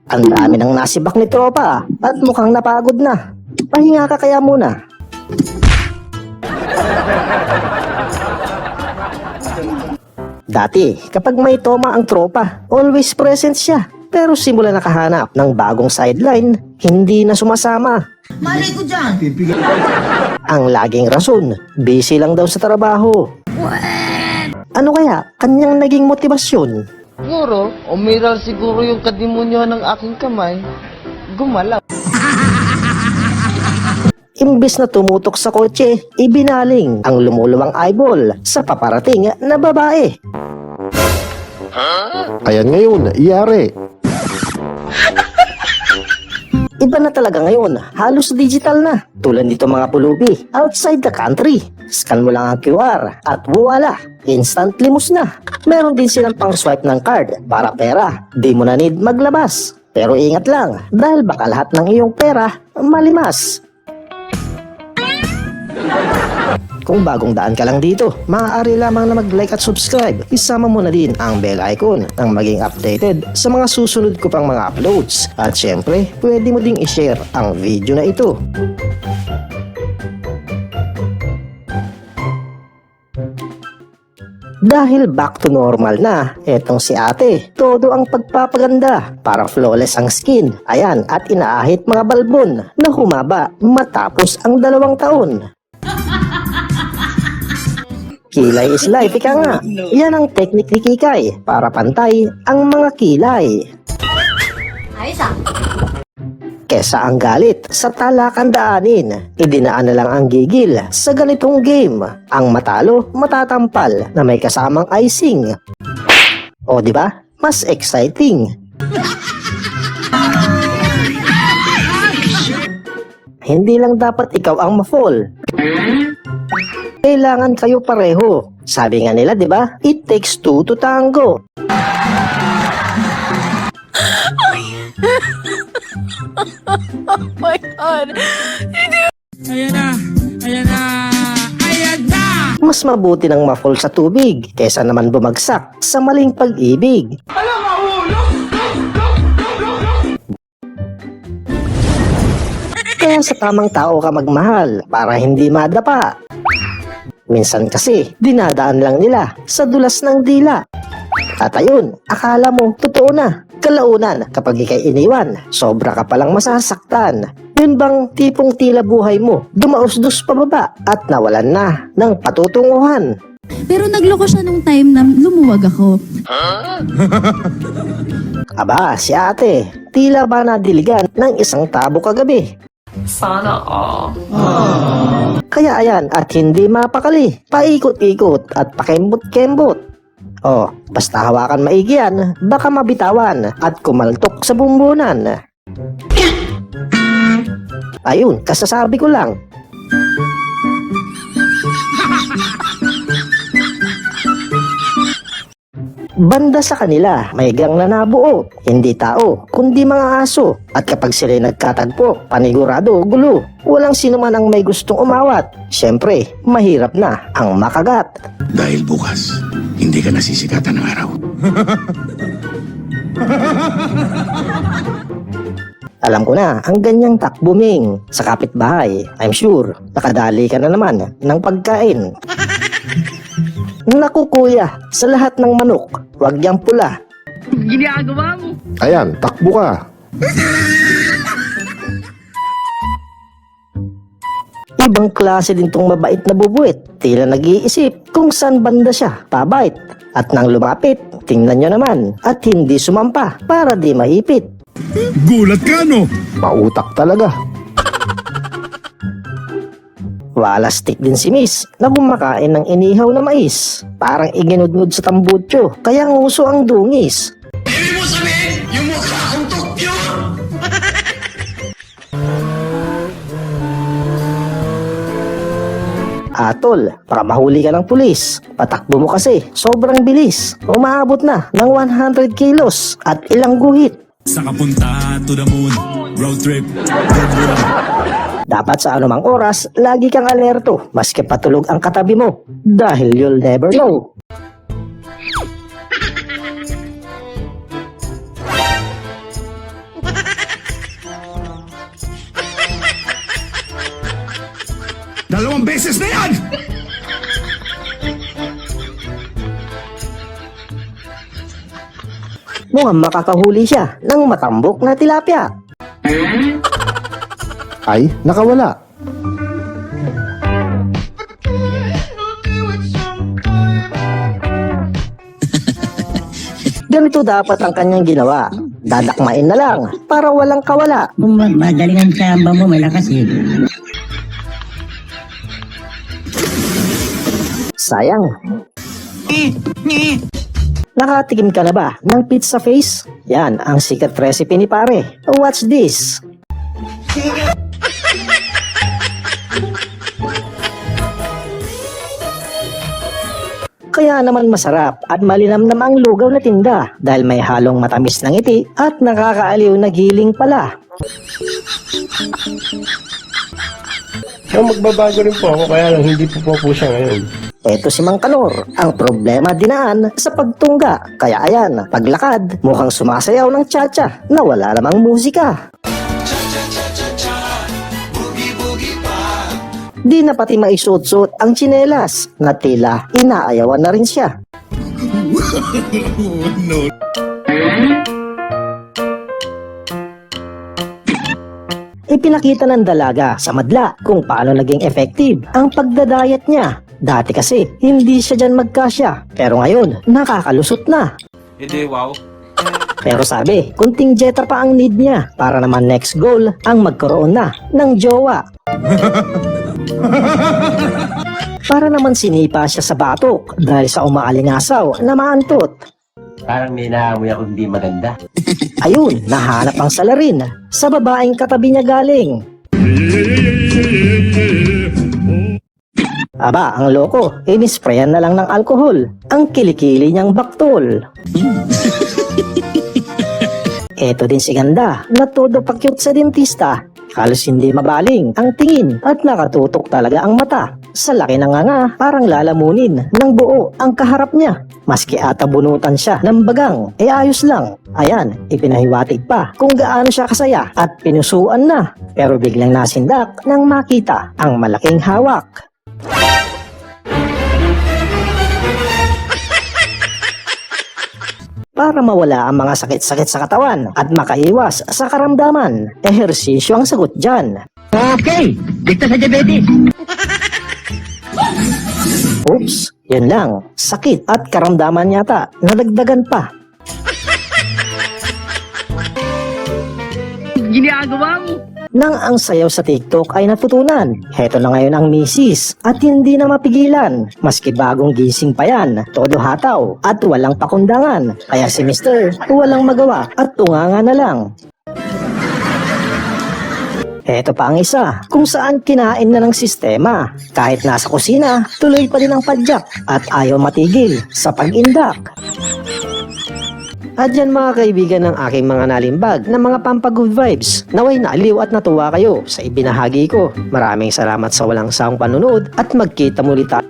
Ang dami ng nasibak ni tropa at mukhang napagod na. Pahinga ka kaya muna. Dati, kapag may toma ang tropa, always present siya. Pero simula nakahanap ng bagong sideline, hindi na sumasama. Malay ko dyan. Ang laging rason, busy lang daw sa trabaho. Ano kaya kanyang naging motibasyon? Siguro, umiral siguro yung kadimonyo ng aking kamay. Gumalaw. Imbis na tumutok sa kotse, ibinaling ang lumuluwang eyeball sa paparating na babae. Ayan ngayon, iyari. Iba na talaga ngayon, halos digital na. Tulad nito mga pulubi, outside the country. Scan mo lang ang QR at voila, instant limos na. Meron din silang pang swipe ng card para pera, di mo na need maglabas. Pero ingat lang, dahil baka lahat ng iyong pera malimas. Kung bagong daan ka lang dito, maaari lamang na mag-like at subscribe. Isama mo na din ang bell icon nang maging updated sa mga susunod ko pang mga uploads. At syempre, pwede mo ding i-share ang video na ito. Dahil back to normal na, etong si ate, todo ang pagpapaganda para flawless ang skin. Ayan, at inaahit mga balbon na humaba matapos ang 2 taon. Kilay is life, ika nga. Yan ang teknik ni Kikay para pantay ang mga kilay. Ayos ah. Kesa ang galit sa talakan daanin, idinaan na lang ang gigil sa ganitong game. Ang matalo, matatampal na may kasamang icing. O di ba? Mas exciting. Hindi lang dapat ikaw ang ma-fall. Kailangan kayo pareho. Sabi nga nila, di ba? It takes two to tango. Oh my God! Ayan na! Ayan na! Ayan na! Mas mabuti nang ma-fall sa tubig kesa naman bumagsak sa maling pag-ibig. Kaya sa tamang tao ka magmahal para hindi madapa. Minsan kasi, dinadaan lang nila sa dulas ng dila. At ayun, akala mo, totoo na. Kalaunan, kapag ikay iniwan, sobra ka palang masasaktan. Yun bang tipong tila buhay mo, dumausdos pababa at nawalan na ng patutunguhan. Pero nagloko siya nung time na lumuwag ako. Aba, si ate, tila ba nadiligan ng isang tabo kagabi? Sana all. Kaya ayan, at hindi mapakali, paikot-ikot at pakembot-kembot. Oh, basta hawakan maigi yan, baka mabitawan at kumaltok sa bumbunan. Ayun, kasasabi ko lang. Banda sa kanila, may gang na nabuo, hindi tao, kundi mga aso. At kapag sila'y nagkatagpo, panigurado, gulo. Walang sino man ang may gustong umawat. Siyempre, mahirap na ang makagat. Dahil bukas, hindi ka nasisikatan ng araw. Alam ko na, ang ganyang takbuming sa kapitbahay, I'm sure, nakadali ka na naman ng pagkain. Naku kuya, sa lahat ng manok, huwag yang pula. Ginagawa mo! Ayan, takbo ka. Ibang klase din tong mabait na bubuit. Tila nag-iisip kung saan banda siya pabait. At nang lumapit, tingnan nyo naman at hindi sumampa para di maipit. Gulat ka, no? Pautak talaga. Walastik din si Miss na kumakain ng inihaw na mais. Parang iginudngod sa tambutso, kaya nguso ang dungis. Ibig mo sabihin, yung mukha ang Tokyo! Atol, para mahuli ka ng pulis. Patakbo mo kasi, sobrang bilis. Umaabot na ng 100 kilos at ilang guhit. Sa kapunta to the moon, road trip, Dapat sa anumang oras, lagi kang alerto, maski patulog ang katabi mo. Dahil you'll never know. 2 beses na yan! Mukhang makakahuli siya ng matambok na tilapia. Ay, nakawala. Ganito dapat ang kanyang ginawa. Dadakmain na lang para walang kawala. Magaling ang samba mo, malakas eh. Sayang. Nakatikim ka na ba ng pizza face? Yan ang secret recipe ni pare. Watch this. Kaya naman masarap at malinamnam ang lugaw na tinda dahil may halong matamis ng ngiti at nakakaaliw na giling pala. Magbabago rin po ako, kaya lang hindi po siya ngayon. Eto si Mang Kanor, ang problema dinaan sa pagtungga. Kaya ayan, paglakad, mukhang sumasayaw ng cha-cha na wala namang musika. Di na pati maisuot-suot ang tsinelas na tila inaayawan na rin siya. Ipinakita ng dalaga sa madla kung paano naging effective ang pagdadayat niya. Dati kasi hindi siya dyan magkasya, pero ngayon nakakalusot na. Hindi, wow. Pero sabi, kunting jeta pa ang need niya para naman next goal ang magkaroon na ng jowa. Para naman sinipa siya sa batok dahil sa umaalingasaw na maantot. Parang may naamoy ako hindi maganda. Ayun, nahanap ang salarin sa babaeng katabi niya galing. Aba, ang loko, inisprayan na lang ng alkohol ang kilikili niyang baktol. Eto din si ganda na todo pakyut sa dentista. Halos hindi mabaling ang tingin at nakatutok talaga ang mata. Sa laki ng nganga, parang lalamunin ng buo ang kaharap niya. Maski ata bunutan siya ng bagang, ayos lang. Ayan, ipinahiwatig pa kung gaano siya kasaya at pinusuan na. Pero biglang nasindak nang makita ang malaking hawak. Para mawala ang mga sakit-sakit sa katawan at makaiwas sa karamdaman, ehersisyo ang sagot dyan. Okay, dito sa diabetes. Oops, yun lang, sakit at karamdaman yata, nadagdagan pa. Ginagawa mo. Nang ang sayaw sa TikTok ay natutunan, heto na ngayon ang misis at hindi na mapigilan. Maski bagong gising pa yan, todo hataw at walang pakundangan. Kaya si Mr. walang magawa at tunganga na lang. Heto pa ang isa, kung saan kinain na ng sistema. Kahit nasa kusina, tuloy pa din ang padyak at ayaw matigil sa pag-indak. At yan mga kaibigan ng aking mga nalimbag na mga pampagood vibes. Naway naaliw at natuwa kayo sa ibinahagi ko. Maraming salamat sa walang sawang panunood at magkita muli tayo.